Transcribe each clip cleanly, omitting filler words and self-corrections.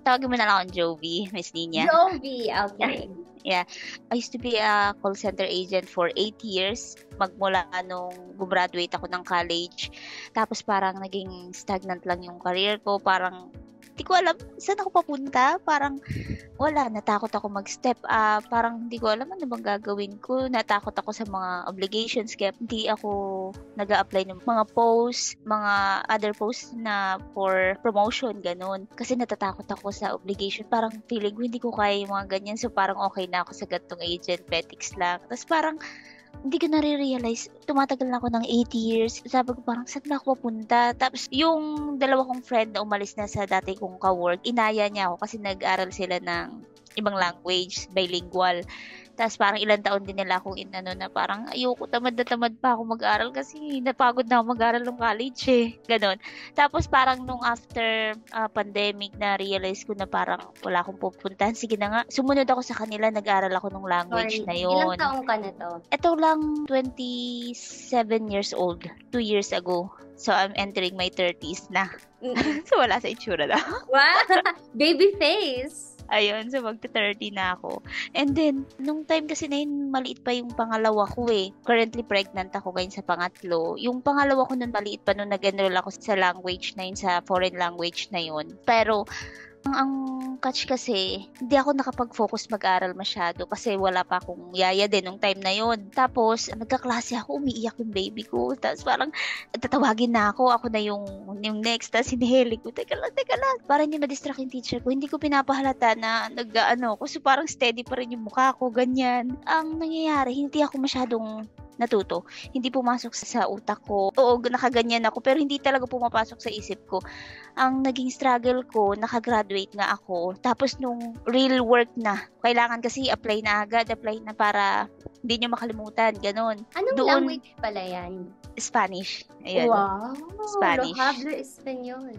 Tawagin mo na lang akong Jovi, Miss Nina. Jovi, okay. Yeah. I used to be a call center agent for 8 years. Magmula nung gumraduate ako ng college. Tapos parang naging stagnant lang yung career ko. Parang hindi ko alam saan ako papunta. Parang wala, natakot ako mag-step up. Parang hindi ko alam ano bang gagawin ko. Natakot ako sa mga obligations. Kaya hindi ako nag-a-apply ng mga posts, mga other posts na for promotion, ganun. Kasi natatakot ako sa obligation. Parang feeling ko hindi ko kaya yung mga ganyan. So parang okay na ako sa gantong agent, petics lang. Tapos parang hindi ko nare-realize, tumatagal na ako ng 8 years. Sabi ko parang, saan na ako papunta? Tapos, yung dalawa kong friend na umalis na sa dati kong ka-work, inaya niya ako kasi nag-aral sila ng ibang language, bilingual. Tapos parang ilang taon din nila akong inano na parang ayoko, tamad na tamad pa ako mag-aral kasi napagod na ako mag-aral ng college eh. Ganon. Tapos parang nung after pandemic na realize ko na parang wala akong pupuntahan. Sige na nga, sumunod ako sa kanila, nag-aral ako ng language na Ilang yon. taong ka na to? Ito lang 27 years old, 2 years ago. So I'm entering my 30s na. So wala sa itsura na. Wow! Baby face! Ayun, so magta-30 na ako. And then, nung time kasi na yun, maliit pa yung pangalawa ko eh. Currently pregnant ako ngayon sa pangatlo. Yung pangalawa ko nun, maliit pa nung nag-enroll ako sa language na yun, sa foreign language na yun. Pero, ang catch kasi, hindi ako nakapag-focus mag-aral masyado kasi wala pa akong yaya din nung time na yun. Tapos, nagkaklase ako, umiiyak yung baby ko. Tapos parang, tatawagin na ako na yung next. Tapos hinihili ko, teka lang. Para hindi ma-distract yung teacher ko, hindi ko pinapahalata na nag-ano ko. So parang steady pa rin yung mukha ko, ganyan. Ang nangyayari, hindi ako masyadong natuto. Hindi pumasok sa utak ko. Oo, nakaganyan ako, pero hindi talaga pumapasok sa isip ko. Ang naging struggle ko, nakagraduate nga ako. Tapos nung real work na, kailangan kasi apply na para hindi nyo makalimutan, ganon. Anong language pala yan? Spanish. Ayan. Wow! Spanish. Lo hablo español.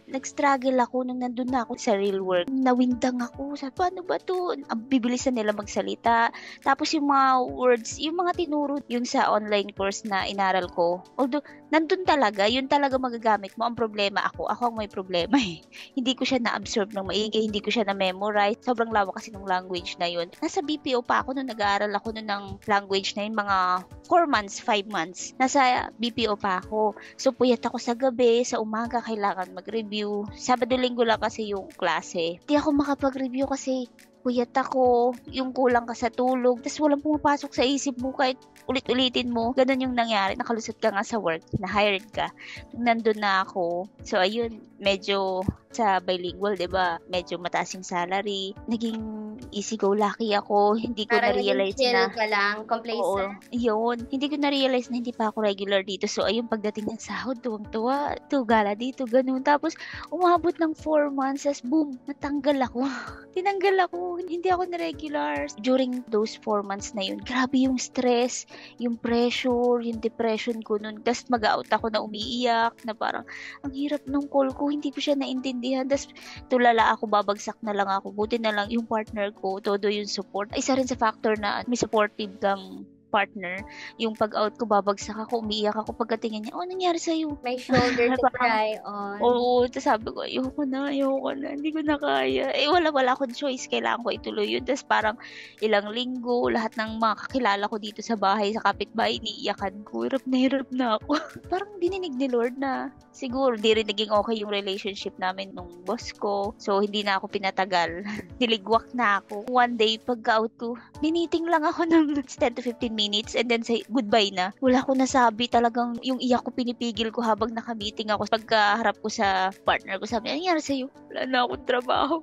Nag-struggle ako nung nandun na ako sa real work. Nawindang ako. Sabi, paano ba to? Ang bibilis na nila magsalita. Tapos yung mga words, yung mga tinuro, yung sa online course na inaral ko. Although, nandun talaga, yun talaga magagamit mo. Ang problema ako ang may problema eh. Hindi ko siya na-absorb ng maigi, hindi ko siya na-memorize. Sobrang lawak kasi ng language na yun. Nasa BPO pa ako nung nag-aaral ako nun ng language na yun, mga 4 months, 5 months. Nasa BPO pa ako. So, puyat ako sa gabi, sa umaga, kailangan mag-review. Sabado-linggo lang kasi yung klase. Di ako makapag-review kasi puyat ako, yung kulang ka sa tulog, tapos walang pumapasok sa isip mo kahit ulit-ulitin mo. Ganun yung nangyari. Nakalusot ka nga sa work, na-hired ka. Nandun na ako. So, ayun, medyo sa bilingual, diba? Medyo mataas yung salary. Naging easy-go-lucky ako. Hindi ko na-realize na... ka lang, complacent. Oo, yun. Hindi ko na-realize na hindi pa ako regular dito. So, ayun, pagdating ng sahod, tuwang-tuwa. Gala dito, ganun. Tapos, umabot ng 4 months, as boom, natanggal ako. Tinanggal ako. Hindi ako na-regular. During those 4 months na yun, grabe yung stress, yung pressure, yung depression ko nun. Tapos, mag-out ako na umiiyak, na parang, ang hirap ng call ko, hindi ko siya naintindihan. Tapos, tulala ako, babagsak na lang ako. Buti na lang yung partner ko, todo yung support. Isa rin sa factor na may supportive kang partner, yung pag-out ko, babagsak ako, umiiyak ako pagkatingin niya, oh, nangyari sa'yo? May shoulder to cry on. Oo, tapos sabi ko, ayoko na, hindi ko na kaya. Eh, wala akong choice, kailangan ko ituloy yun. Tapos parang ilang linggo, lahat ng mga kakilala ko dito sa bahay, sa kapitbahay, iniiyakan ko, hirap na ako. Parang dininig ni Lord na, siguro, di rin naging okay yung relationship namin nung boss ko. So, hindi na ako pinatagal. Diligwak na ako. One day, pagka-out ko, miniting lang ako ng 10 to 15 minutes and then say goodbye na. Wala ko nasabi, talagang yung iyak ko pinipigil ko habang naka-meeting ako. Pagkaharap ko sa partner ko, sabi, ano nangyari sa'yo? Wala na akong trabaho.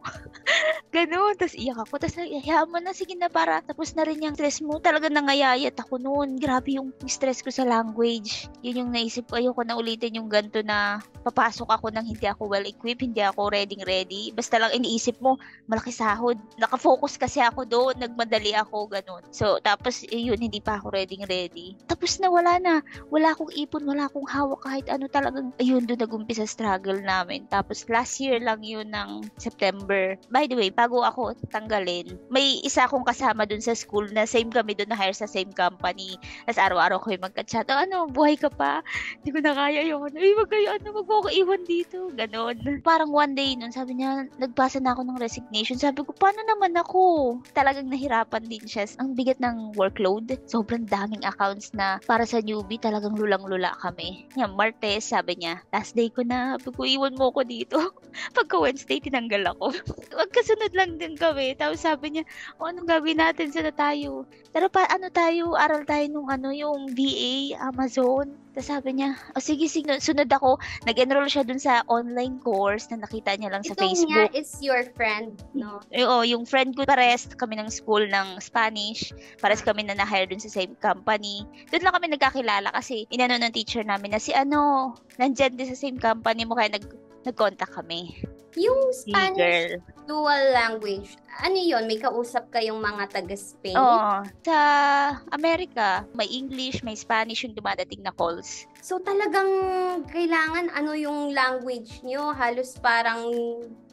Ganun. Tapos iyak ako. Tapos hayaan mo na, sige na, para tapos na rin yung stress mo. Talagang nangayayat ako noon. Grabe yung stress ko sa language. Yun yung naisip ko. Ayoko na ulitin yung ganito na papasok ako nang hindi ako well-equipped, hindi ako ready. Basta lang iniisip mo, malaki sahod. Nakafocus kasi ako doon. Nagmadali ako, ganun. So, tapos yun, hindi pa pa ako ready. Tapos na wala na. Wala akong ipon, wala akong hawak kahit ano talagang. Ayun, doon nag-umpisa struggle namin. Tapos last year lang yun ng September. By the way, bago ako tanggalin, may isa akong kasama doon sa school na same kami doon na hire sa same company. Tapos araw-araw ko yung magka-chat. Buhay ka pa? Hindi ko na kaya yun. Wag mo ako iwan dito. Ganon. Parang one day nun, sabi niya, nagbasa na ako ng resignation. Sabi ko, paano naman ako? Talagang nahirapan din siya. Ang bigat ng workload. Sobrang daming accounts na para sa newbie, talagang lulang-lula kami. Yan, Martes, sabi niya, last day ko na. Sabi ko, iwan mo ako dito. Pagka Wednesday, tinanggal ako. Magkasunod lang din kami. Tapos sabi niya, anong gawin natin? Sana tayo? Pero tayo? Aral tayo nung yung VA, Amazon. Tapos sabi niya, sige, sunod ako. Nag-enroll siya dun sa online course na nakita niya lang sa Facebook. Ito nga is your friend, no? Oo, yung friend ko, pares kami ng school ng Spanish. Pares kami na na-hire dun sa same company. Doon lang kami nagkakilala kasi inano ng teacher namin na nandyan din sa same company mo, kaya nag-contact kami. Yung Spanish dual language, ano yun? May kausap kayong mga taga-Spain? Oo. Sa Amerika, may English, may Spanish yung dumadating na calls. So talagang kailangan yung language nyo? Halos parang,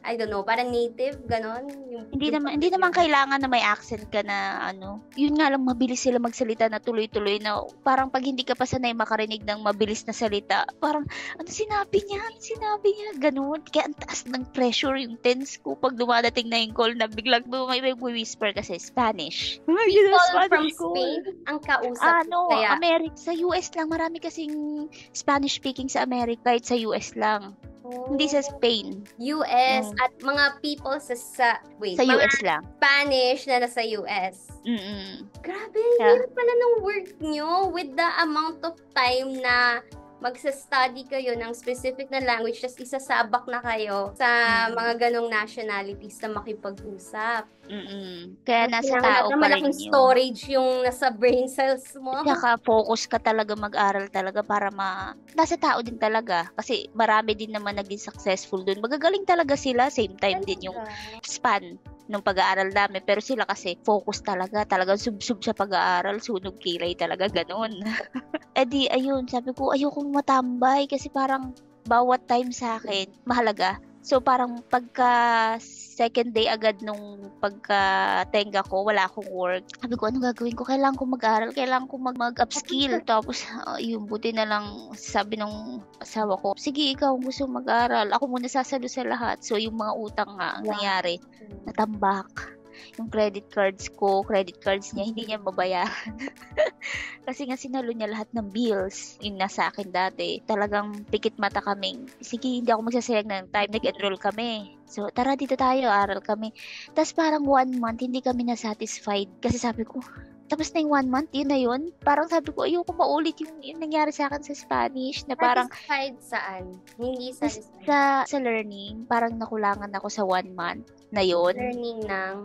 I don't know, parang native, ganon? Hindi naman kailangan na may accent ka na Yun nga lang, mabilis sila magsalita na tuloy-tuloy na parang pag hindi ka pa sanay makarinig ng mabilis na salita, parang, ano sinabi niya? Ganon. Kaya ang taas ng pressure, yung tense ko pag dumadating na yung call na biglang may whisper kasi Spanish. People from Spain ang kausap. Kaya America, sa US lang, marami kasing Spanish speaking sa America, kahit sa US lang. Hindi sa Spain. US at mga people sa US lang. Spanish na nasa US. Grabe, hirap pala ng work nyo with the amount of time na magsa-study kayo ng specific na language, tapos isasabak na kayo sa mga ganong nationalities na makipag-usap. Kaya nasa tao pa rin malaking storage yung nasa brain cells mo. Saka focus ka talaga mag-aral talaga para nasa tao din talaga. Kasi marami din naman naging successful dun. Magagaling talaga sila. Same time din yung span ng pag-aaral namin. Pero sila kasi focus talaga. Talagang sub-sub sa pag-aaral. Sunog kilay talaga. Ganon. Ayun. Sabi ko, ayokong matambay. Kasi parang bawat time sa akin, mahalaga. So, parang pagka second day agad nung pagka-tenga ko, wala akong work. Sabi ko, ano gagawin ko? Kailangan ko mag-aral, kailangan ko mag-upskill. Tapos, yung buti na lang sabi ng asawa ko, sige, ikaw gusto mag-aral. Ako muna sasalo sa lahat. So, yung mga utang nga, nangyari, natambak. Yung credit cards niya, hindi niya mabayaran. Kasi nga sinalo niya lahat ng bills. Yung nasa akin dati, talagang pikit mata kaming, sige, hindi ako magsasayang ng time, nag-enroll kami. So, tara dito tayo, aral kami. Tapos parang 1 month, hindi kami na-satisfied. Kasi sabi ko, tapos na yung 1 month, yun na yun. Parang sabi ko, ayoko maulit yung nangyari sa akin sa Spanish. Na parang, satisfied saan? Hindi satisfied? Sa learning, parang nakulangan ako sa 1 month na yun. Learning ng?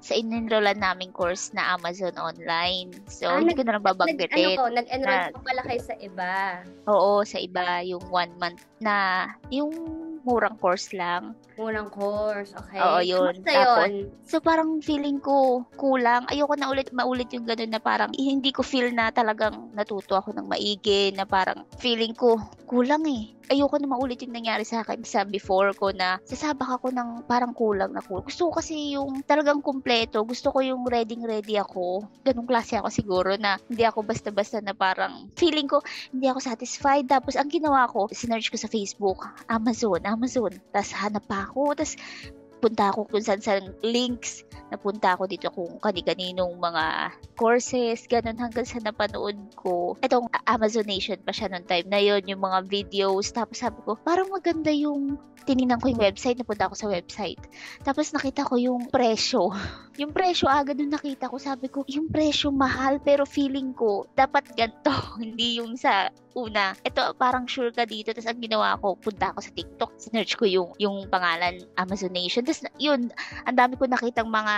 Sa in-enrollan naming course na Amazon online. So, hindi ko na lang babanggitin. Nag-enroll pa pala kayo sa iba? Oo, sa iba. Yung 1 month na, yung murang course lang. Murang course, okay. Oo, yun. Tapos, so parang feeling ko kulang. Ayoko na maulit yung ganun na parang hindi ko feel na talagang natuto ako ng maigi, na parang feeling ko kulang eh. Ayoko na maulit yung nangyari sa akin sa before ko na sasabak ako ng parang kulang na kulang. Gusto ko kasi yung talagang kumpleto. Gusto ko yung ready ako. Ganung klase ako siguro na hindi ako basta-basta na parang feeling ko hindi ako satisfied. Tapos ang ginawa ko, sinearch ko sa Facebook, Amazon. Tapos hanap pa ako. Tapos punta ako kung saan links. Napunta ako dito kung kani-kaninong mga courses, ganun hanggang sa napanood ko. Itong Amazonation pa siya noong time na yon, yung mga videos. Tapos sabi ko, parang maganda yung tinignan ko yung website, napunta ako sa website. Tapos nakita ko yung presyo. Yung presyo agad nung nakita ko, sabi ko, yung presyo mahal pero feeling ko dapat ganito, hindi yung sa una. Ito parang sure ka dito. Tapos ang ginawa ko, punta ako sa TikTok, sinearch ko yung pangalan Amazonation. Tapos yun, ang dami ko nakitang mga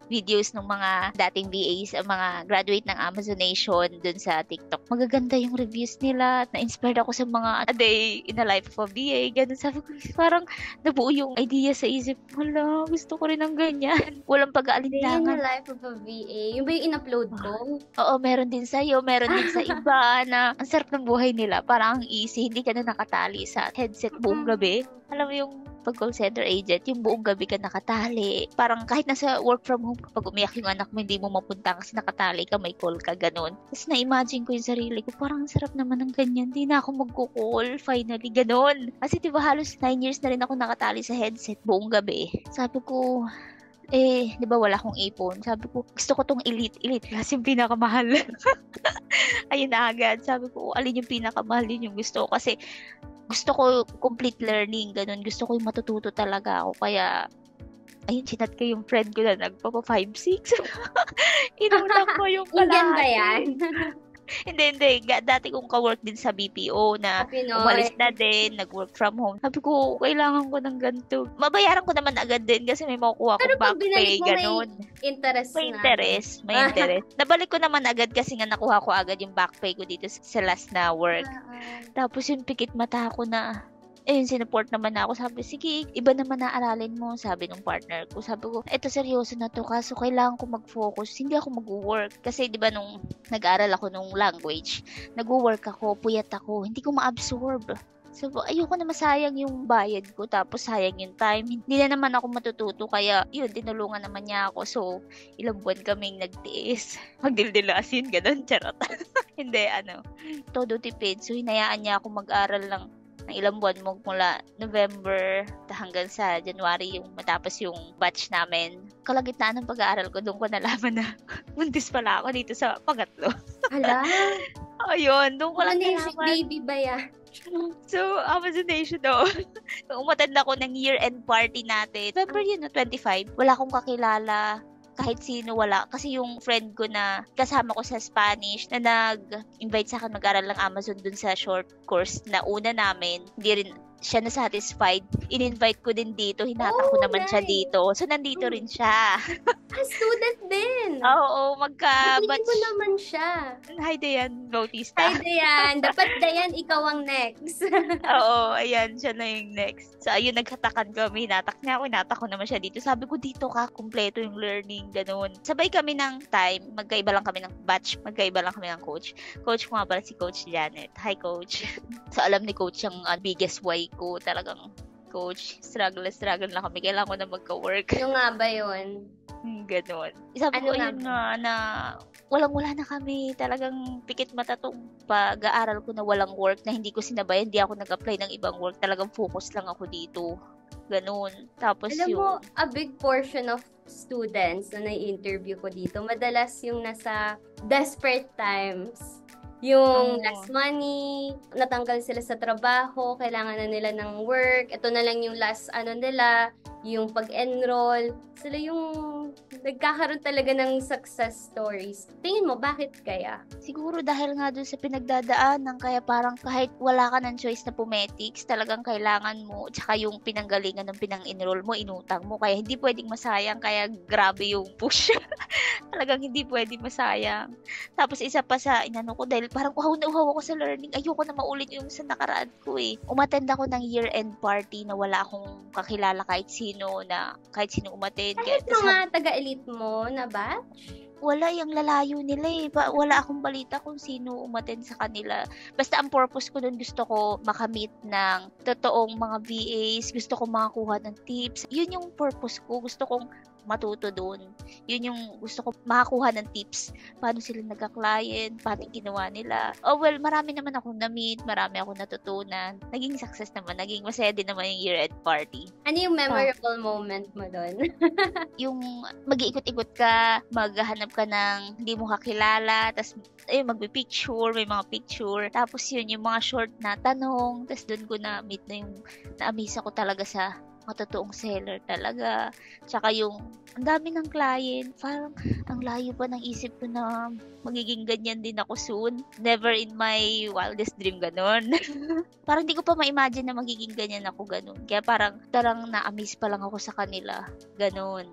videos ng mga dating VAs, mga graduate ng Amazonation dun sa TikTok. Magaganda yung reviews nila. Na-inspired ako sa mga a day in the life of a VA. Ganun, sabi ko, parang nabuo yung idea sa isip. Wala, gusto ko rin ng ganyan. Walang pag-aalin alinlangan. Life of a VA. Yung ba yung in-upload ko? Oo, meron din sa'yo, meron din sa iba na ang sarap ng buhay nila. Parang ang easy, hindi ka na nakatali sa headset buong gabi. Alam mo yung pag call center agent, yung buong gabi ka nakatali. Parang kahit nasa work from home, pag umiyak yung anak mo, hindi mo mapunta kasi nakatali ka, may call ka, ganun. Tapos na-imagine ko yung sarili ko, parang sarap naman ng ganyan. Hindi na ako magko-call, finally, ganun. Kasi diba halos 9 years na rin ako nakatali sa headset buong gabi. Sabi ko, di ba wala akong ipon? Sabi ko, gusto ko tong elite class, yung pinakamahal. Ayun na agad. Sabi ko, alin yung pinakamahal, yun yung gusto ko. Kasi gusto ko complete learning, ganun. Gusto ko yung matututo talaga ako. Kaya, ayun, chinat ko yung friend ko na nagpapa 5-6. Inutang ko yung kalahati. Indian ba yan? Hindi. Dati kong ka-work din sa BPO na umalis na din, nag-work from home. Sabi ko, kailangan ko ng ganito. Mabayaran ko naman agad din kasi may makukuha ko back pay, ganun. May interest. May interest. Nabalik ko naman agad kasi nga nakuha ko agad yung back pay ko dito sa last na work. Tapos yung pikit mata ko na, sinupport naman ako. Sabi, sige, iba naman na aralin mo, sabi ng partner ko. Sabi ko, eto seryoso na to, kaso kailangan ko mag-focus. Hindi ako mag-work. Kasi, di ba, nung nag-aral ako nung language, nag-work ako, puyat ako, hindi ko ma-absorb. So, ayoko na masayang yung bayad ko, tapos sayang yung time. Hindi na naman ako matututo, kaya, yun, tinulungan naman niya ako. So, ilang buwan kaming nagtiis. Magdildilasin, ganun, charot. Hindi, todo tipid. So, hinayaan niya ako mag-aral lang ng ilang buwan mula November hanggang sa January yung matapos yung batch namin. Kalagitnaan ng pag-aaral ko, doon ko nalaman na buntis pala ako dito sa pangatlo. Hala? Ayun, doon ko lang nalaman. Baby ba yan? So, Amazonation umattend ako ng year-end party natin. November yun, 25. Wala akong kakilala. Kahit sino, wala. Kasi yung friend ko na kasama ko sa Spanish na nag-invite sa akin mag-aral ng Amazon dun sa short course na una namin, hindi rin siya na satisfied. In-invite ko din dito. Hinata ko naman siya dito. So, nandito rin siya. Student din. Oo, Hindi mo naman siya. Hi, Dayan Bautista. Hi, Dayan. Dapat, Dayan, ikaw ang next. Oo, ayan. Siya na yung next. So, ayun, nagkatakan kami. Hinatak niya ako. Hinatak ko naman siya dito. Sabi ko, dito ka. Kumpleto yung learning. Ganun. Sabay kami ng time. Magkaiba lang kami ng batch. Magkaiba lang kami ng coach. Coach ko nga pala si Coach Janet. Hi, Coach. So, alam ni Coach yung biggest why ko. Talagang, Coach, struggle lang kami. Kailangan ko na magka-work. Ano nga ba yun? Ganon. Sabi ko, ayun nga, na walang-wala na kami. Talagang pikit mata tong pag-aaral ko na walang work, na hindi ko sinabayan. Hindi ako nag-apply ng ibang work. Talagang focus lang ako dito. Ganon. Tapos alam mo, a big portion of students na nai-interview ko dito, madalas yung nasa desperate times. Yung last money, natanggal sila sa trabaho, kailangan na nila ng work, ito na lang yung last nila, yung pag-enroll. Sila yung nagkakaroon talaga ng success stories. Tingin mo, bakit kaya? Siguro dahil nga dun sa pinagdadaanan, kaya parang kahit wala ka ng choice na pumetics, talagang kailangan mo, tsaka yung pinanggalingan ng pinang-enroll mo, inutang mo, kaya hindi pwedeng masayang, kaya grabe yung push. Talagang hindi pwedeng masayang. Tapos isa pa sa ko, dahil parang uhaw na uhaw ako sa learning, ayoko na maulit yung sa nakaraan ko eh. Umattend ako ng year-end party na wala akong kakilala kahit sino umattend. Kahit mga taga-elite mo na batch? Wala, yung lalayo nila eh. Wala akong balita kung sino umattend sa kanila. Basta ang purpose ko dun, gusto ko makamit ng totoong mga VAs, gusto ko makakuha ng tips. Yun yung purpose ko. Gusto kong matuto dun. Yun yung gusto ko makakuha ng tips. Paano sila nagka-client, paano ginawa nila. Oh well, marami naman akong na-meet, marami akong natutunan. Naging success naman, naging masaya din naman yung year-end party. Ano yung memorable moment mo dun? Yung mag-iikot-ikot ka, maghahanap ka ng hindi mo kakilala, tapos magbe-picture, may mga picture. Tapos yun, yung mga short na tanong, tapos dun ko na-meet na yung na-amaze ako talaga sa matotoong seller talaga. Tsaka yung ang dami ng client. Parang ang layo pa ng isip ko na magiging ganyan din ako soon. Never in my wildest dream ganon. Parang hindi ko pa ma-imagine na magiging ganyan ako ganon. Kaya parang na-amaze pa lang ako sa kanila. Ganon.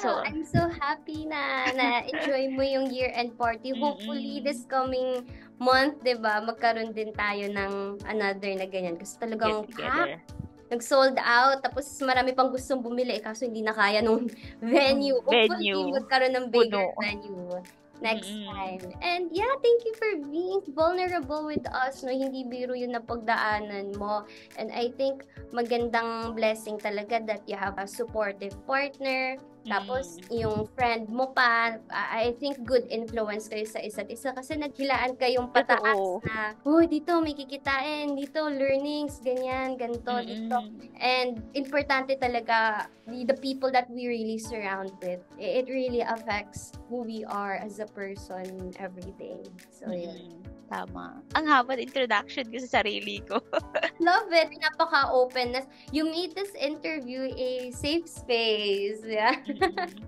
So, I'm so happy na enjoy mo yung year-end party. Hopefully, this coming month, 'di ba, magkaroon din tayo ng another na ganyan. Kasi talagang nag-sold out, tapos marami pang gustong bumili, kaso hindi na kaya nung venue. Hopefully, magkaroon ng bigger venue next time. And yeah, thank you for being vulnerable with us, no? Hindi biro yun na pagdaanan mo. And I think magandang blessing talaga that you have a supportive partner. Tapos, yung friend mo pa, I think good influence kayo sa isa't isa kasi naghilaan kayong pataas na, dito may kikitain, dito learnings, ganyan, ganito, dito. And importante talaga, the people that we really surround with, it really affects who we are as a person every day. So, yun. Tama. Ang haba introduction ko sa sarili ko. Love it. Napaka-openness. You made this interview a safe space. Yeah.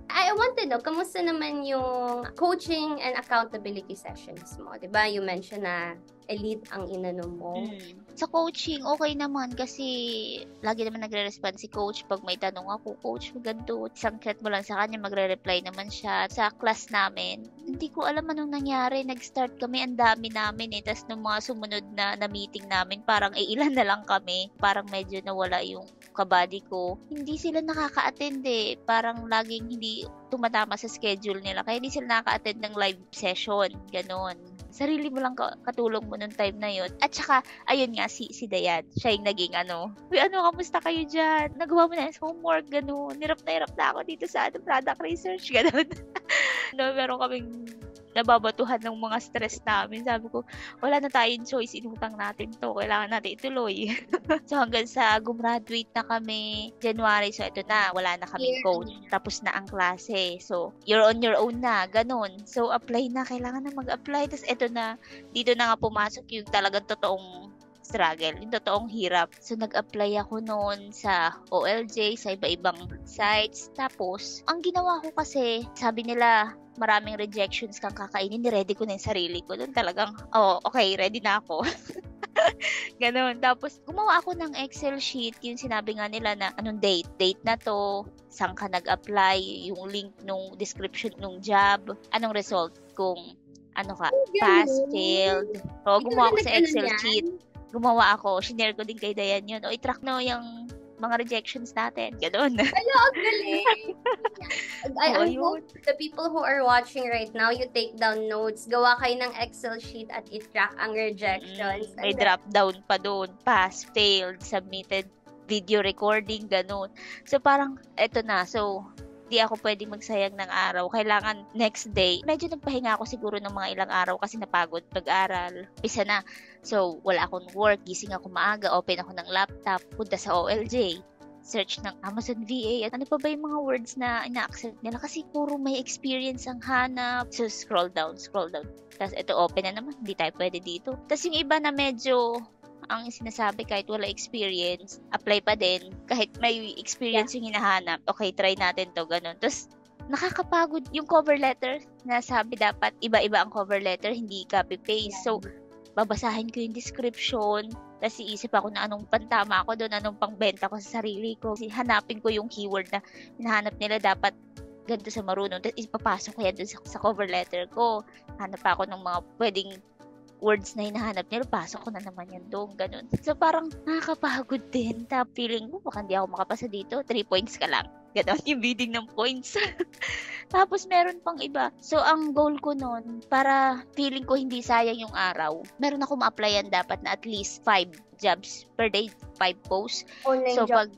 I want to know, kamusta naman yung coaching and accountability sessions mo? Diba? You mentioned na elite ang inano mo. Sa coaching, okay naman kasi lagi naman nagre-respond si coach pag may tanong ako, coach, ganito, isang chat mo lang sa kanya, magre-reply naman siya. Sa class namin, hindi ko alam anong nangyari, nag-start kami, ang dami namin tas nung mga sumunod na meeting namin, parang ilan na lang kami, parang medyo nawala yung kabady ko. Hindi sila nakaka-attend parang laging hindi tumatama sa schedule nila, kaya hindi sila nakaka-attend ng live session, ganon. Sarili mo lang katulong mo nung time na yun. At saka, ayun nga, si Dayan, siya yung naging kamusta kayo dyan? Nagawa mo na yung homework, gano'n. Hirap na ako dito sa product research, gano'n. Meron kaming nababatuhan ng mga stress namin. Sabi ko, wala na tayong choice, inutang natin to. Kailangan natin ituloy. So, hanggang sa gumraduate na kami January. So, ito na, wala na kaming coach. Tapos na ang klase. So, you're on your own na. Ganon. So, apply na. Kailangan na mag-apply. Tapos, ito na, dito na nga pumasok yung talagang totoong struggle, yung totoong hirap. So, nag-apply ako noon sa OLJ, sa iba-ibang sites. Tapos, ang ginawa ko kasi, sabi nila, maraming rejections kang kakainin, ni-ready ko na yung sarili ko. Doon talagang, okay, ready na ako. Ganon. Tapos, gumawa ako ng Excel sheet, yung sinabi nga nila na, anong date na to, saan ka nag-apply, yung link nung description nung job, anong result kung pass, failed. So, gumawa ako sa Excel sheet. Gumawa ako, shinare ko din kay Dayan yun. I-track no yung mga rejections natin. Ganon. Hello, ang galing! I hope the people who are watching right now, you take down notes. Gawa kayo ng Excel sheet at i-track ang rejections. May drop down pa doon. Pass, failed, submitted, video recording, ganon. So, parang, eto na. So, di ako pwedeng magsayang ng araw. Kailangan next day. Medyo nagpahinga ako siguro ng mga ilang araw kasi napagod pag-aral. Pisa na. So, wala akong work. Gising ako maaga. Open ako ng laptop. Punta sa OLJ. Search ng Amazon VA. At ano pa ba yung mga words na ina-accept nila? Kasi puro may experience ang hanap. So, scroll down. Tapos, ito open na naman. Hindi tayo pwede dito. Tapos, yung iba na medyo ang sinasabi kahit wala experience, apply pa din. Kahit may experience yung hinahanap, okay, try natin to, ganun. Tapos, nakakapagod yung cover letter. Nasabi dapat iba-iba ang cover letter, hindi copy-paste. So, babasahin ko yung description, tapos iisip ako na anong pantama ako doon, anong pangbenta ko sa sarili ko. Hanapin ko yung keyword na hinahanap nila, dapat ganito sa marunong. Tapos, ipapasok ko yan doon sa cover letter ko. Hanap ako ng mga pwedeng words na hinahanap nila, pasok ko na naman yan doon, ganun. So, parang nakakapagod din. Tapos, feeling mo, baka hindi ako makapasa dito, 3 points ka lang. Ganun, yung bidding ng points. Tapos, meron pang iba. So, ang goal ko noon, para feeling ko hindi sayang yung araw, meron ako ma-applyan dapat na at least 5 jobs per day, 5 posts. Online so, job.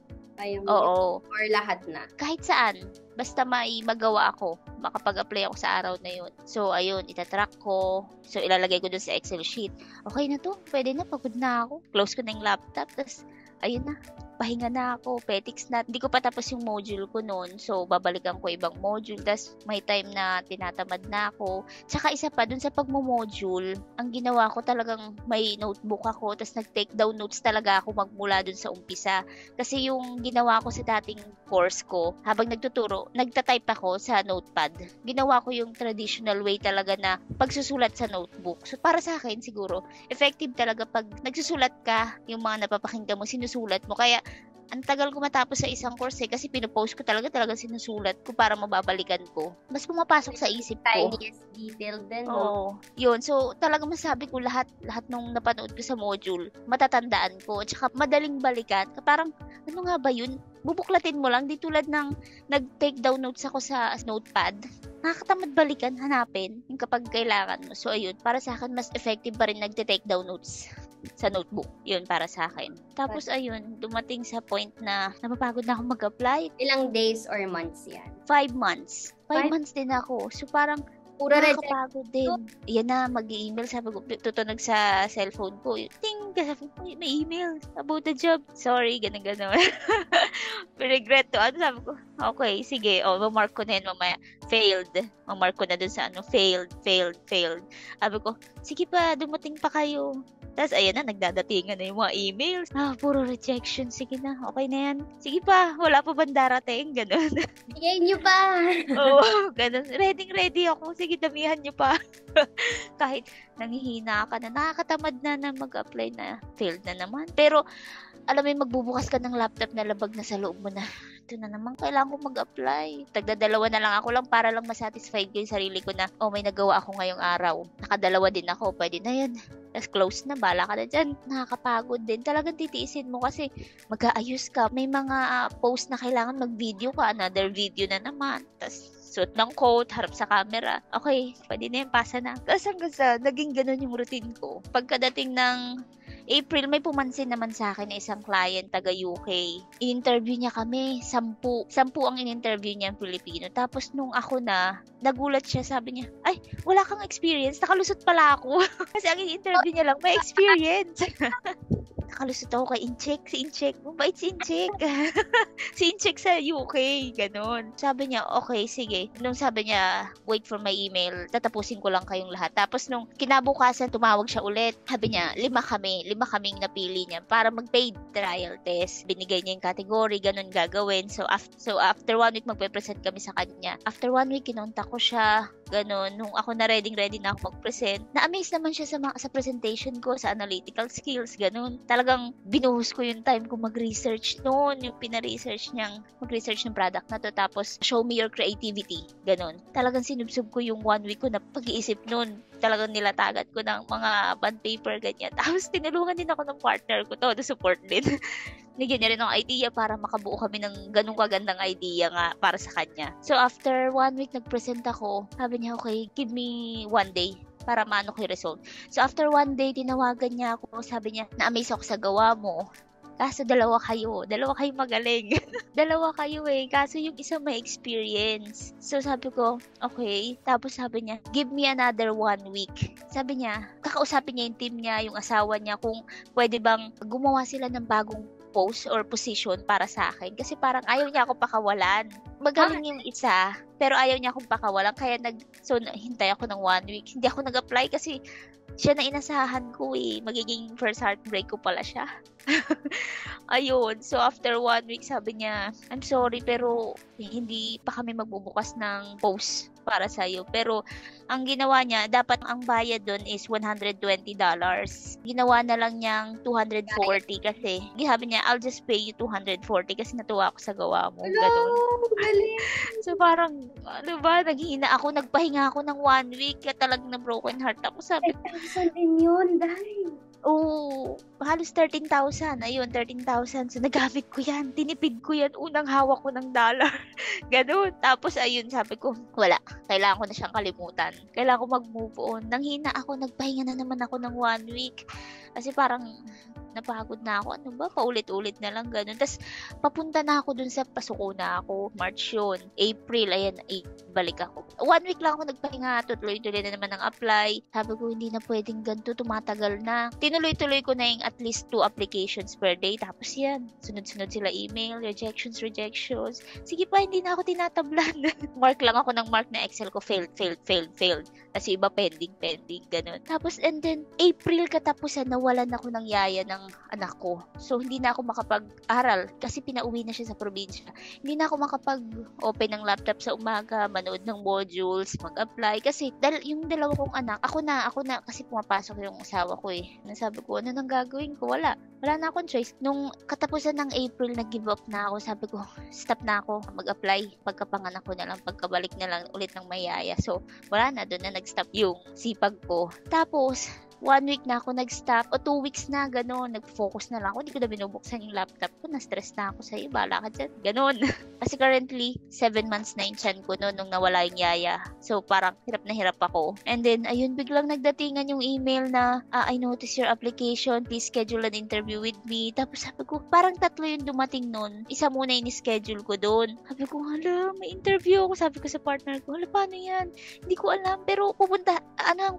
Oo. Or lahat na? Kahit saan. Basta may magawa ako, makapag-apply ako sa araw na yun. So, ayun, itatrack ko. So, ilalagay ko dun sa Excel sheet. Okay na to, pwede na, pagod na ako. Close ko na yung laptop, tapos, ayun na, pahinga na ako, petics na. Hindi ko pa tapos yung module ko noon. So, babalikan ko ibang module. Tapos, may time na tinatamad na ako. Tsaka isa pa, dun sa pagmo-module, ang ginawa ko talagang may notebook ako. Tapos, nag-take down notes talaga ako magmula dun sa umpisa. Kasi yung ginawa ko sa dating course ko, habang nagtuturo, nagtatype ako sa notepad. Ginawa ko yung traditional way talaga na pagsusulat sa notebook. So, para sa akin, siguro, effective talaga pag nagsusulat ka, yung mga napapakinggan mo, sinusulat mo. Kaya, ang tagal ko matapos sa isang course kasi pinopost ko talaga sinusulat ko para mababalikan ko. Mas pumapasok sa isip ko. Tiniest detail din, no? Oo. Yun. So, talaga masabi ko lahat nung napanood ko sa module, matatandaan ko. At saka madaling balikan. Parang, ano nga ba yun? Bubuklatin mo lang. Di tulad ng nag-take down notes ako sa notepad. Nakakatamad balikan, hanapin yung kapag kailangan mo. So, ayun. Para sa akin, mas effective pa rin nagte-take down notes sa notebook. Yun, para sa akin. Tapos, ayun, dumating sa point na napapagod na ako mag-apply. Ilang days or months yan? 5 months. 5 months din ako. So, parang, puro nakakapagod din. Yan na, mag-email. Sabi ko, tutunog sa cellphone ko. Ting! Sabi ko, may email about the job. Sorry, ganun. Regret to. Ano sabi ko? Okay, sige. Mamark ko na yun mamaya. Failed. Mamark ko na dun sa failed. Sabi ko, sige pa, dumating pa kayo. Tapos, ayan na, nagdadatingan na yung mga emails. Puro rejection. Sige na, okay na yan. Sige pa, wala pa bang darating? Ganun. Bigay nyo pa! Oo, ganun. Ready ako. Sige, damihan nyo pa. Kahit nanghihina ka na, nakakatamad na mag-apply na. Failed na naman. Pero, alam mo yung magbubukas ka ng laptop na labag na sa loob mo na. Ito na naman, kailangan ko mag-apply. Tagdadalawa na lang ako lang para lang masatisfied ko yung sarili ko na, may nagawa ako ngayong araw. Nakadalawa din ako, pwede na yan. Tapos close na, bala ka na dyan. Nakakapagod din. Talagang titiisin mo kasi mag-aayos ka. May mga post na kailangan mag-video ka. Another video na naman. Tapos suot ng coat, harap sa camera. Okay, pwede na yan, pasa na. Tapos hanggang sa naging ganun yung routine ko. Pagkadating ng April, may pumansin naman sa akin na isang client taga UK. I-interview niya kami, 10 ang in-interview niya ang Pilipino. Tapos nung ako na, nagulat siya, sabi niya, ay, wala kang experience, nakalusot pala ako. Kasi ang in-interview niya lang, may experience. Nakalusot ako kay Incheck. Si Incheck, mabait si Incheck. Si Incheck sa UK, ganun. Sabi niya, okay, sige. Nung sabi niya, wait for my email, tatapusin ko lang kayong lahat. Tapos nung kinabukasan, tumawag siya ulit. Sabi niya, 5 kaming napili niya para mag-paid trial test. Binigay niya yung category, ganun gagawin. So after 1 week, magpe-present kami sa kanya. After 1 week, kinontak ko siya, ganun. Nung ako na ready na ako mag-present, na-amaze naman siya sa presentation ko, sa analytical skills, ganun. Talagang binuhos ko yung time ko mag-research noon, yung pina-research niyang mag-research ng product na to, tapos show me your creativity, ganun. Talagang sinubsob ko yung 1 week ko na pag-iisip noon. Talagang nilatagan ko ng mga bond paper, ganyan. Tapos tinulungan din ako ng partner ko to support din. Nigyan niya rin ng idea para makabuo kami ng ganung kagandang idea nga para sa kanya. So after 1 week nag-present ako, sabi niya, okay, give me 1 day para maano ko yung result. So after 1 day, tinawagan niya ako. Sabi niya, na-amaze ako sa gawa mo. Kaso dalawa kayo magaling. Dalawa kayo kaso yung isa may experience. So sabi ko, okay. Tapos sabi niya, give me another 1 week. Sabi niya, kakausapin niya yung team niya, yung asawa niya, kung pwede bang gumawa sila ng bagong post or position para sa akin. Kasi parang ayaw niya ako pakawalan. Magaling yung isa, pero ayaw niya akong pakawalan. Kaya hintay ako ng 1 week. Hindi ako nag-apply kasi siya na inasahan ko magiging first heartbreak ko pala siya. Ayun. So, after 1 week, sabi niya, I'm sorry, pero hindi pa kami magbubukas ng post para sa'yo. Pero, ang ginawa niya, dapat ang bayad doon is $120. Ginawa na lang niyang 240 kasi, sabi niya, I'll just pay you 240 kasi natuwa ako sa gawa mo. Hello! Galing! So, parang, naghihina ako, nagpahinga ako ng 1 week, kaya talagang na broken heart ako. Sabi ko, 10,000 din yun, dahil. Halos 13,000. Ayun, 13,000. So, nagamit ko yan. Tinipid ko yan. Unang hawak ko ng dollar. Ganun. Tapos, ayun, sabi ko, wala. Kailangan ko na siyang kalimutan. Kailangan ko mag-move on. Nanghina ako. Nagpahinga na naman ako ng 1 week. Kasi parang, napagod na ako. Ano ba? Paulit-ulit na lang. Ganun. Tapos, papunta na ako dun sa pasuko na ako. March yun. April, ayan, balik ako. 1 week lang ako nagpahinga. Tuloy-tuloy na naman ang apply. Sabi ko, hindi na pwedeng ganito. Tumatagal na. Tinuloy-tuloy ko na yung at least 2 applications per day. Tapos yan, sunod-sunod sila email, rejections. Sige pa, hindi na ako tinatablan. Mark lang ako ng mark na Excel ko. Failed. Kasi iba pending, ganun. Tapos, and then, April katapusan, nawalan ako ng yaya ng anak ko. So, hindi na ako makapag-aral kasi pinauwi na siya sa probinsya. Hindi na ako makapag-open ng laptop sa umaga, manood ng modules, mag-apply. Kasi, yung dalawa kong anak, ako na, kasi pumapasok yung asawa ko eh. Nasabi ko, ano nang gagawin ko? Wala na akong choice. Nung katapusan ng April, nag-give up na ako. Sabi ko, stop na ako mag-apply. Pagkapanganak ko na lang, pagkabalik na lang ulit ng mayaya. So, wala na, doon na nag-stop yung sipag ko. Tapos, 1 week na ako nag-stop o 2 weeks na, gano'n. Nag-focus na lang ako. Hindi ko na binubuksan yung laptop ko. Na-stress na ako sa'yo. Bahala ka dyan. Gano'n. Kasi currently, 7 months na yung tiyan ko noon nung nawala yung yaya. So, parang hirap na hirap ako. And then, ayun, biglang nagdatingan yung email na, I noticed your application. Please schedule an interview with me. Tapos sabi ko, parang 3 yung dumating noon. Isa muna yung schedule ko doon. Sabi ko, hala, may interview ako. Sabi ko sa partner ko, hala, paano yan? Hindi ko alam. Pero pupunta,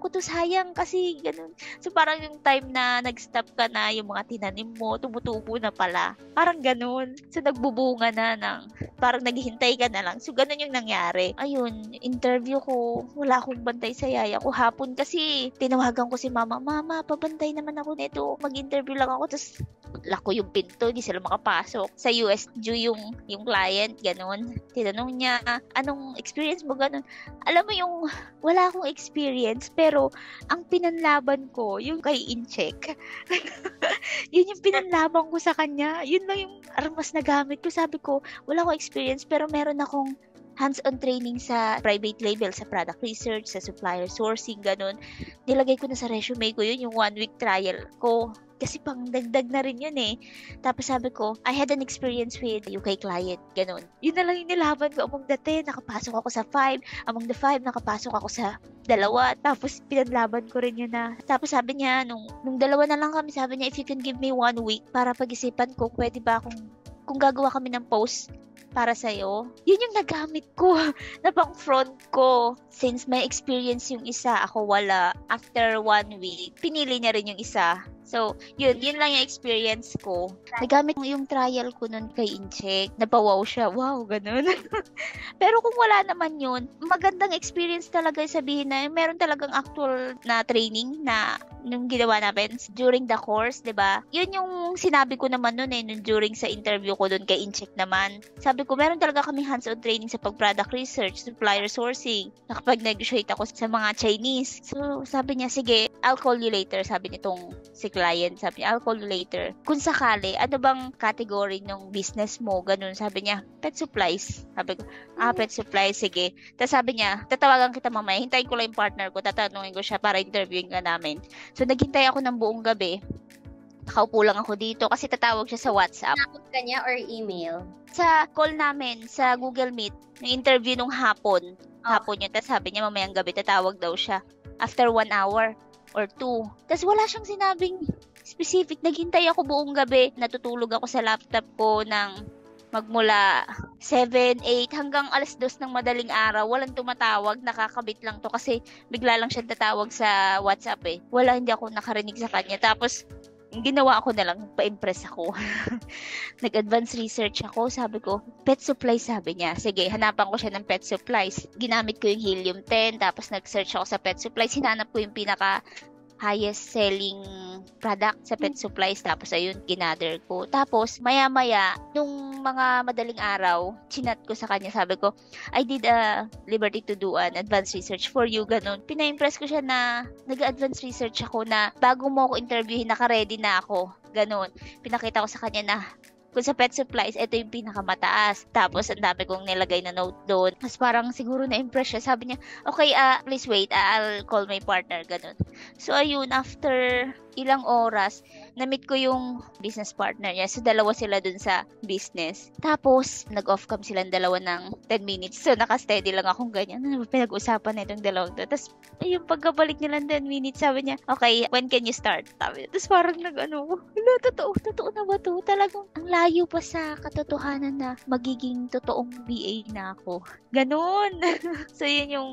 ko to, sayang kasi gano'n. So, parang yung time na nag-stop ka na, yung mga tinanim mo, tumutubo na pala. Parang ganun. So, nagbubunga na parang naghihintay ka na lang. So, ganun yung nangyari. Ayun, interview ko, wala akong bantay sa yaya ko. Hapon kasi, tinawagan ko si mama, pabantay naman ako nito. Mag-interview lang ako. Tapos, lako yung pinto, hindi sila makapasok. Sa US, due yung client, ganun. Tinanong niya, anong experience mo, ganun. Alam mo yung, wala akong experience, pero ang pinanlaban ko, yung kay Incheck. Yun yung pinanlaban ko sa kanya. Yun lang yung armas na gamit ko. Sabi ko, wala akong experience, pero meron akong hands-on training sa private label, sa product research, sa supplier sourcing, ganun. Nilagay ko na sa resume ko yun, yung 1 week trial ko. Kasi pang dagdag na rin yun eh. Tapos sabi ko, I had an experience with UK client. Ganun. Yun na lang yung nilaban ko. Among the 10, nakapasok ako sa 5. Among the 5, nakapasok ako sa 2. Tapos pinaglaban ko rin yun na. Tapos sabi niya, nung 2 na lang kami, sabi niya, if you can give me 1 week para pag-isipan ko, pwede ba kung gagawa kami ng post para sa'yo. Yun yung nagamit ko na pang front ko. Since may experience yung isa, ako wala. After 1 week, pinili niya rin yung isa. So, yun lang yung experience ko. Nagamit yung trial ko nun kay Incheck. Napawaw siya. Wow, ganun. Pero kung wala naman yun, magandang experience talaga sabihin na meron talagang actual na training na nung ginawa namin during the course, 'di ba? Yun yung sinabi ko naman noon nung during sa interview ko doon kay Incheck naman. Sabi ko, meron talaga kami hands-on training sa pag-product research, supplier sourcing. Nakapag-negotiate ako sa mga Chinese. So, sabi niya, sige, I'll call you later, sabi nitong si client. Sabi niya, I'll call you later. Kung sakali, ano bang category ng business mo? Ganun, sabi niya, pet supplies. Sabi ko, pet supplies, sige. Tapos sabi niya, tatawagan kita mamaya. Hintayin ko lang yung partner ko. Tatanungin ko siya para interviewin ka namin. So, naghintay ako ng buong gabi. Nakaupo lang ako dito kasi tatawag siya sa WhatsApp. Tinawag ka niya or email? Sa call namin, sa Google Meet, yung interview nung hapon. Hapon yun. Tapos sabi niya, mamayang gabi tatawag daw siya. After 1 hour or 2. Tapos wala siyang sinabing specific. Naghintay ako buong gabi. Natutulog ako sa laptop ko ng magmula 7, 8 hanggang 2:00 ng madaling araw. Walang tumatawag. Nakakabit lang to kasi bigla lang siya tatawag sa WhatsApp eh. Hindi ako nakarinig sa kanya. Tapos ginawa ko na lang, pa-impress ako. Nag-advance research ako. Sabi ko, pet supplies, sabi niya. Sige, hanapan ko siya ng pet supplies. Ginamit ko yung helium-10, tapos nag-search ako sa pet supplies. Hinanap ko yung pinaka highest selling product sa pet supplies. Tapos, ayun, ginather ko. Tapos, maya-maya, nung mga madaling araw, chinat ko sa kanya. Sabi ko, I did a liberty to do an advanced research for you. Ganun. Pina-impress ko siya na nag-advanced research ako na bago mo ako interviewin, naka-ready na ako. Ganun. Pinakita ko sa kanya na kung sa pet supplies, ito yung pinakamataas. Tapos, ang dami kong nilagay na note doon. Mas parang siguro na-impress siya. Sabi niya, okay, please wait. I'll call my partner. Ganun. So, ayun, after ilang oras, na-meet ko yung business partner niya. So, dalawa sila dun sa business. Tapos, nag-off cam silang dalawa ng 10 minutes. So, naka-steady lang akong ganyan. Ano ba pinag-usapan na itong dalawang to? Tapos, ayun, pagkabalik nila ng 10 minutes, sabi niya, okay, when can you start? Sabi niya. Tapos, parang totoo na ba to? Talagang, ang layo pa sa katotohanan na magiging totoong BA na ako. Ganon! So, yun yung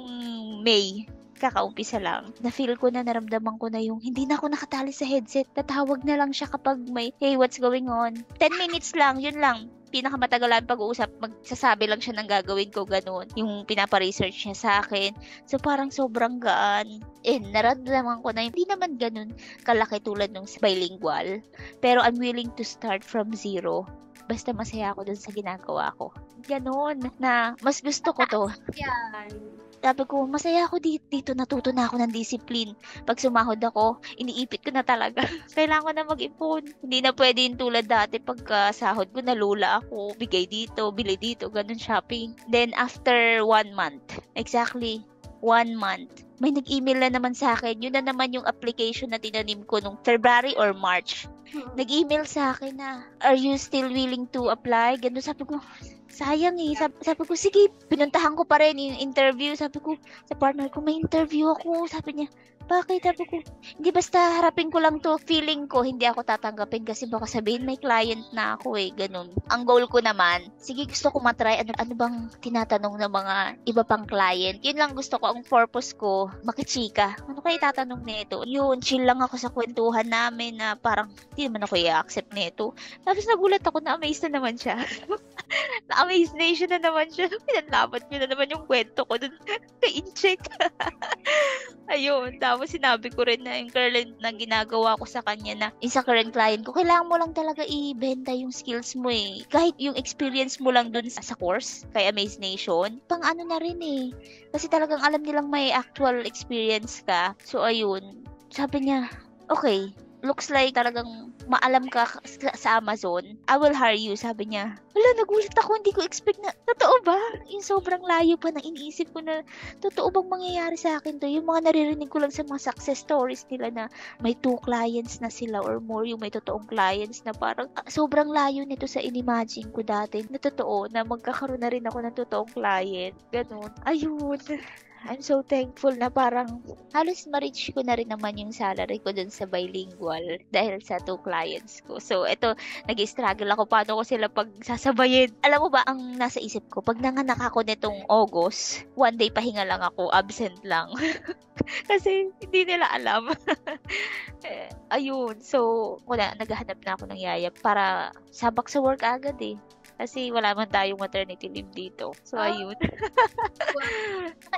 May. Kakaumpisa lang. Na-feel ko na, naramdaman ko na yung hindi na ako nakatali sa headset. Tatawag na lang siya kapag may, hey, what's going on? 10 minutes lang, yun lang. pinakamatagal namin pag-uusap, magsasabi lang siya ng gagawin ko, ganun. Yung pinapa-research niya sa akin. So, parang sobrang gaan. Naramdaman ko na hindi naman ganun kalaki tulad nung bilingual. Pero I'm willing to start from zero. Basta masaya ako dun sa ginagawa ko. Ganon, na mas gusto ko to. Yan. Sabi ko, masaya ako dito, natuto na ako ng discipline. Pag sumahod ako, iniipit ko na talaga. Kailangan ko na mag-ipon. Hindi na pwede yung tulad dati pagka sahod ko, nalula ako, bigay dito, bili dito, ganun shopping. Then after 1 month, exactly 1 month, may nag-email na naman sa akin. Yun na naman yung application na tinanim ko nung February or March. Nag-email sa akin na, are you still willing to apply? Ganun, sabi ko, sayang eh. Sabi ko, sige, pinuntahan ko pa rin yung interview. Sabi ko, sa partner ko, may interview ako. Sabi niya, bakit? Sabi ko, hindi basta harapin ko lang to. Feeling ko, hindi ako tatanggapin kasi baka sabihin may client na ako eh. Ganun. Ang goal ko naman, sige, gusto ko matry. Ano bang tinatanong ng mga iba pang client? Yun lang gusto ko. Ang purpose ko, makichika. Ano kayo tatanong nito? Yun, chill lang ako sa kwentuhan namin na parang, hindi naman ako i-accept nito. Tapos nagulat ako, na-amaze na naman siya. Na-amaze na naman siya. Pinanlaban niya na naman yung kwento ko dun kay Incheck. Ayun, tapos sinabi ko rin na yung current na ginagawa ko sa kanya na sa current client ko, kailangan mo lang talaga ibenta yung skills mo eh. Kahit yung experience mo lang dun sa course, kay Amaze Nation, pang ano na rin eh. Kasi talagang alam nilang may actual experience ka. So ayun, sabi niya, okay, looks like talagang maalam ka sa Amazon. I will hire you, sabi niya. Wala, nagulat ako. Hindi ko expect na, totoo ba? Yung sobrang layo pa na iniisip ko na, totoo bang mangyayari sa akin to? Yung mga naririnig ko lang sa mga success stories nila na may 2 clients na sila or more, yung may totoong clients na parang, sobrang layo nito sa inimagine ko dati. Na totoo, na magkakaroon na rin ako ng totoong client. Ganun. Ayun. I'm so thankful na parang halos ma-reach ko na rin naman yung salary ko dun sa bilingual dahil sa 2 clients ko. So, ito, nag-struggle ako paano ko sila pagsasabayin. Alam mo ba, ang nasa isip ko, pag nanganak ako nitong August, 1 day pahinga lang ako, absent lang. Kasi hindi nila alam. Ayun, so, naghahanap na ako ng yaya para sabak sa work agad eh. Kasi wala man tayong maternity leave dito. So, ayun.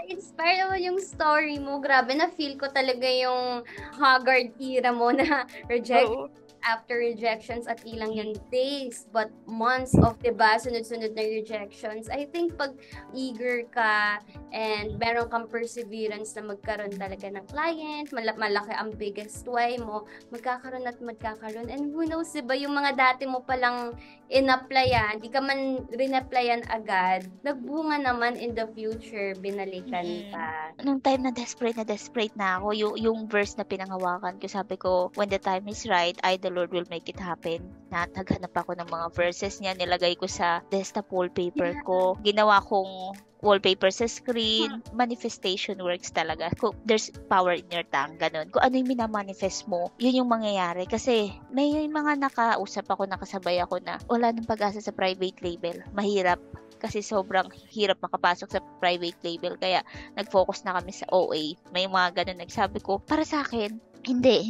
Inspire naman yung story mo. Grabe, na-feel ko talaga yung haggard era mo na reject. After rejections at ilang yan days but months of, diba, sunod-sunod na rejections. I think pag eager ka and meron kang perseverance na magkaroon talaga ng client, malaki ang biggest why mo, magkakaroon at magkakaroon. And who knows, diba, yung mga dati mo palang in-applyan, di ka man rin-applyan agad, nagbunga naman in the future, binalikan pa. Nung time na desperate na ako, yung verse na pinanghawakan ko, sabi ko, when the time is right, the Lord will make it happen. Naghanap ako ng mga verses niya, nilagay ko sa desktop wallpaper ko. Ginawa kong wallpaper sa screen. Manifestation works talaga. Kung there's power in your tongue, ganun. Kung ano yung minamanifest mo, yun yung mangyayari. Kasi may mga nakasabay ako na wala ng pag-asa sa private label. Mahirap. Kasi sobrang hirap makapasok sa private label. Kaya nag-focus na kami sa OA. May mga ganun. Nagsabi ko, para sa akin, hindi.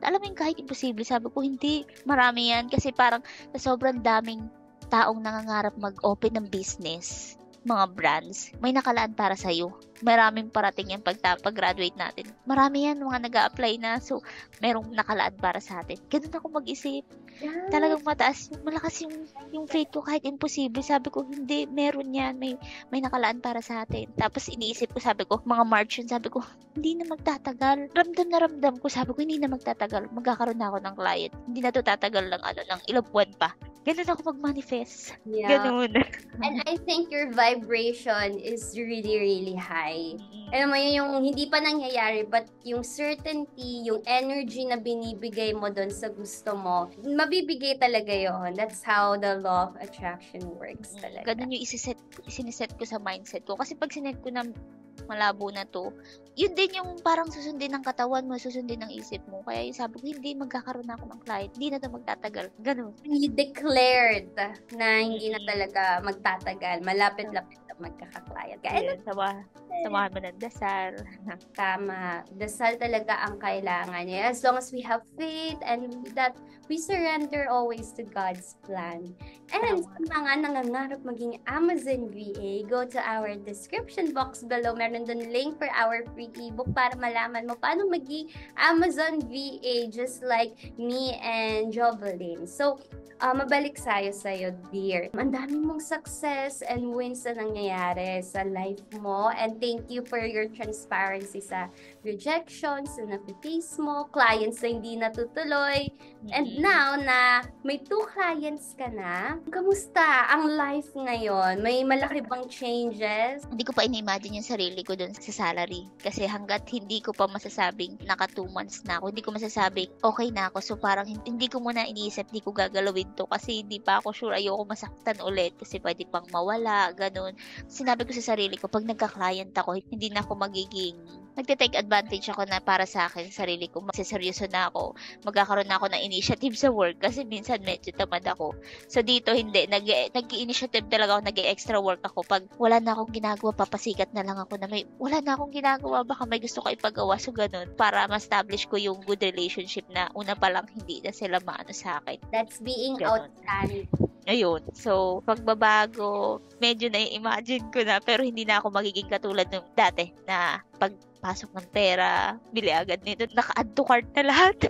Alam mo yung kahit imposible, sabi ko, hindi. Marami yan. Kasi parang sa sobrang daming taong nangangarap mag-open ng business, mga brands, may nakalaan para sa'yo. Maraming parating yan pag-graduate natin. Marami yan, mga nag-a-apply na. So, merong nakalaan para sa atin. Ganun ako mag-isip. Yeah. Talagang mataas. Malakas yung faith ko kahit imposible. Sabi ko, hindi, meron yan. May nakalaan para sa atin. Tapos iniisip ko, sabi ko, mga March yun, sabi ko, hindi na magtatagal. Ramdam ko, sabi ko, hindi na magtatagal. Magkakaroon na ako ng client. Hindi na to tatagal ng ilang buwan pa. Ganun ako mag-manifest. Yeah. Ganun. And I think your vibration is really, really high. Alam mo yun, yung hindi pa nangyayari, but yung certainty, yung energy na binibigay mo doon sa gusto mo, mabibigay talaga yon. That's how the law of attraction works talaga. Ganun yung siniset ko sa mindset ko. Kasi pag sinet ko na malabo na to, yun din yung parang susundin ng katawan mo, susundin ng isip mo. Kaya yung sabi ko, hindi magkakaroon na ako ng client, hindi na to magtatagal. Ganun. You declared na hindi na talaga magtatagal, malapit-lapit na magkaka-client. Kaya samahan mo ng dasal. Tama. Dasal talaga ang kailangan niya. As long as we have faith and that we surrender always to God's plan. And sa mga nangangarap maging Amazon VA, go to our description box below. Meron dun link for our free ebook para malaman mo paano maging Amazon VA just like me and Jovelyn. So, mabalik sa'yo, dear. Ang dami mong success and wins na nangyayari sa life mo. And thank you for your transparency sa rejections na napiface mo, clients na hindi natutuloy. And now na may 2 clients ka na, kamusta ang life ngayon? May malaki bang changes? Hindi ko pa in-imagine yung sarili ko dun sa salary. Kasi hanggat hindi ko pa masasabing naka 2 months na ako, hindi ko masasabing okay na ako. So parang hindi ko muna iniisip, hindi ko gagalawin to kasi hindi pa ako sure, ayoko masaktan ulit kasi pwede pang mawala, ganun. Sinabi ko sa sarili ko, pag nagka-client ako, hindi na ako magiging nagte-take advantage ako na para sa akin, sarili ko, magseseryoso na ako, magkakaroon na ako ng initiative sa work kasi minsan medyo tamad ako. So dito hindi, nag-i-initiative talaga ako, nag-i-extra work ako. Pag wala na akong ginagawa, papasikat na lang ako na wala na akong ginagawa, baka may gusto ko ipagawa. So ganun, para ma-establish ko yung good relationship na una pa lang hindi na sila maano sa akin. That's being outstanding. Ayun. So, pagbabago, medyo na-imagine ko na, pero hindi na ako magiging katulad nung dati na pagpasok ng pera, bili agad nito, naka-add to cart na lahat.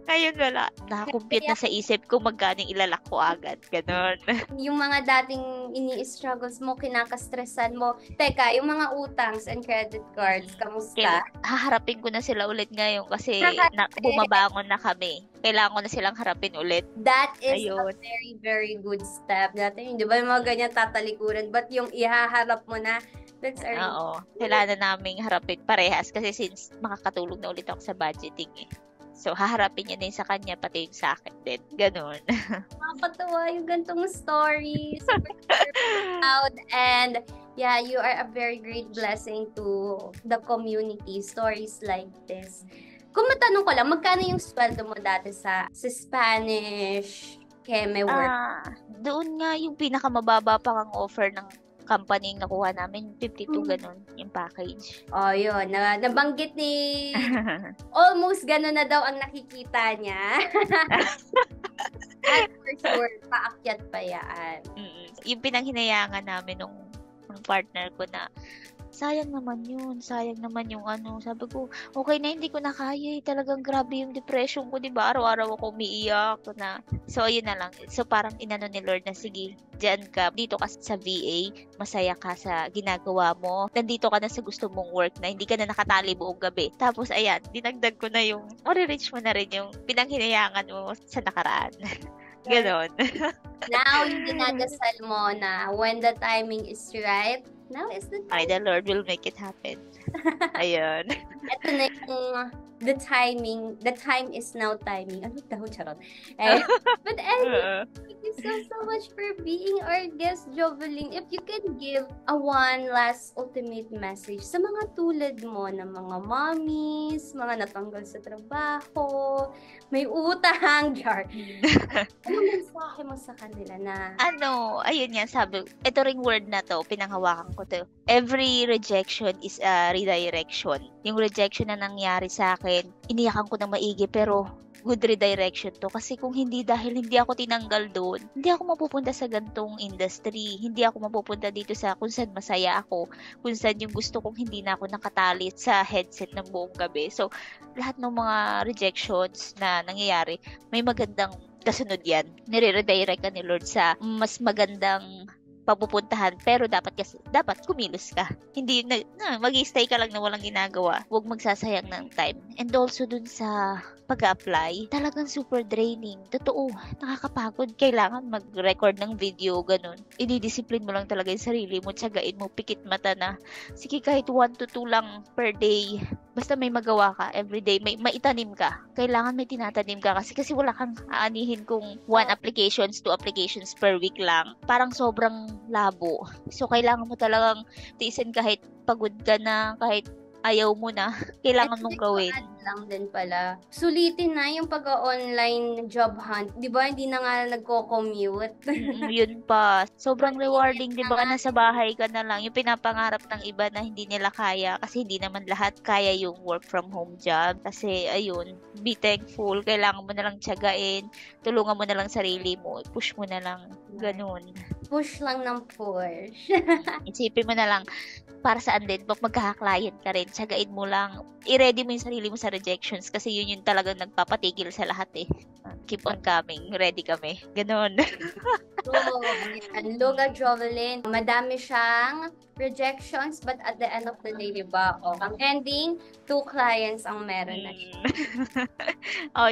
Ngayon wala. Nakakompute na sa isip ko magkano ilalak ko agad. Ganon. Yung mga dating ini-struggles mo, kinakastressan mo. Teka, yung mga utangs and credit cards, kamusta? Haharapin ko na sila ulit ngayon kasi bumabangon na kami. Kailangan ko na silang harapin ulit. That is a very, very good step. Dati, di ba yung mga ganyan tatalikuran? But yung ihaharap mo na, that's our... Oo. Kailangan na naming harapin parehas kasi since makakatulog na ulit ako sa budgeting eh. So, haharapin niya din sa kanya, pati yung sa akin din. Ganon. Nakakatawa yung gantong story. Super proud. And yeah, you are a very great blessing to the community. Stories like this. Kung matanong ko lang, magkano yung sweldo mo dati sa Spanish Keme work? Doon nga yung pinakamababa pa ang offer ng company yung nakuha namin, 52 ganun yung package. Oh, yun. Nabanggit ni almost ganun na daw ang nakikita niya. At for sure, paakyat pa yan. Yung pinanghinayangan namin ng partner ko na sayang naman yung ano. Sabi ko, okay na, hindi ko na kaya eh. Talagang grabe yung depression ko, diba? Araw-araw ako umiiyak na. So, ayun na lang. So, parang inano ni Lord na, sige, dyan ka, dito ka sa VA, masaya ka sa ginagawa mo. Nandito ka na sa gusto mong work na hindi ka na nakatali buong gabi. Tapos, ayan, dinagdag ko na yung, reach mo na rin yung pinanghinayangan mo sa nakaraan. Ganon. Now, yung dinadasal mo na when the timing is right, now is the time. The Lord will make it happen. Ayun. Ito na yung the time is now timing. Ano daw, charot. But anyway, thank you so much for being our guest, Jovelyn. If you can give a one last ultimate message sa mga tulad mo na mga mommies, mga natanggal sa trabaho, may utang, jar. Ano mensahe mo sa kanila na? Ayun yan, sabi, ito ring word na to, pinanghawakan ko to. Every rejection is a redirection. Yung rejection na nangyari sa akin, iniyakan ko ng maigi, pero good redirection to. Kasi kung hindi ako tinanggal doon, hindi ako mapupunta sa gantong industry. Hindi ako mapupunta dito sa kung saan masaya ako. Kung saan yung gusto kong hindi na ako nakatali sa headset ng buong gabi. So, lahat ng mga rejections na nangyayari, may magandang kasunod yan. Nire-redirect ka ni Lord sa mas magandang papupuntahan, pero dapat kumilos ka. Hindi mag-stay ka lang na walang ginagawa. Huwag magsasayang ng time. And also dun sa pag-apply, talagang super draining. Totoo, nakakapagod. Kailangan mag-record ng video, ganun. Ididisiplin mo lang talaga yung sarili mo, tsagain mo, pikit mata na, sige kahit 1 to 2 lang per day. Basta may magawa ka everyday, may maitanim ka. Kailangan may tinatanim ka kasi wala kang aanihin kung 1 applications, 2 applications per week lang. Parang sobrang labo. So, kailangan mo talagang tiisin kahit pagod ka na, kahit ayaw mo na, kailangan mong gawin. Lang din pala. Sulitin na yung pag-online job hunt. Di ba, hindi na nga nagko-commute. Yun pa. Sobrang rewarding, di ba? Nasa bahay ka na lang. Yung pinapangarap ng iba na hindi nila kaya kasi hindi naman lahat kaya yung work from home job. Kasi, ayun, be thankful. Kailangan mo na lang tiyagain. Tulungan mo na lang sarili mo. Push mo na lang. Ganun. Push lang ng push. Isipin mo na lang, para saan din, pag magkaka-client ka rin, tsagain mo lang, i-ready mo yung sarili mo sa rejections kasi yun yung talagang nagpapatigil sa lahat eh. Keep on coming, ready kami. Ganon. Loga Jovelyn, madami siyang rejections but at the end of the day, diba? Ang ending, 2 clients ang meron na siya.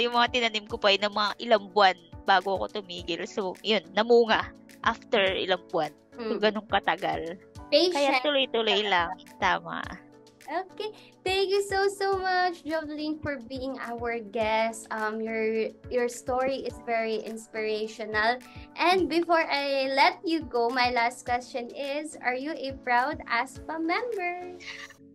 Yung mga tinanim ko pa ng mga ilang buwan bago ako tumigil. So, yun, namunga after ilang buwan. So, ganun katagal. Patient. Kaya tuloy-tuloy lang. Tama. Okay. Thank you so much, Jovelyn, for being our guest. Your story is very inspirational. And before I let you go, my last question is, are you a proud ASPA member?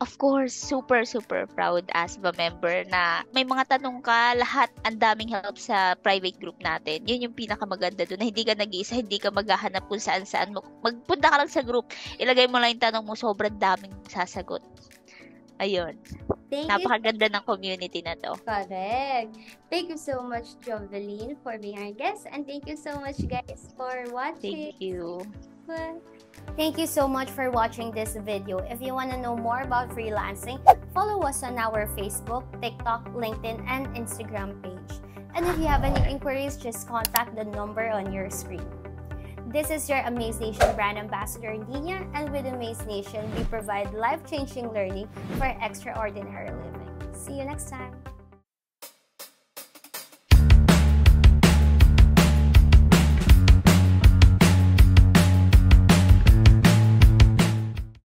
Of course, super proud ASBA member na may mga tanong ka, lahat ang daming help sa private group natin. Yun yung pinakamaganda doon, na hindi ka nag-iisa, hindi ka maghahanap kung saan mo. Magpunta ka lang sa group, ilagay mo lang yung tanong mo, sobrang daming sasagot. Ayun. Napakaganda ng community na to. Correct. Thank you so much, Jovelyn, for being our guest. And thank you so much, guys, for watching. Thank you. Bye. Thank you so much for watching this video. If you want to know more about freelancing, follow us on our Facebook, TikTok, LinkedIn, and Instagram page. And if you have any inquiries, just contact the number on your screen. This is your Amaze Nation brand ambassador, Nina, and with Amaze Nation, we provide life-changing learning for extraordinary living. See you next time.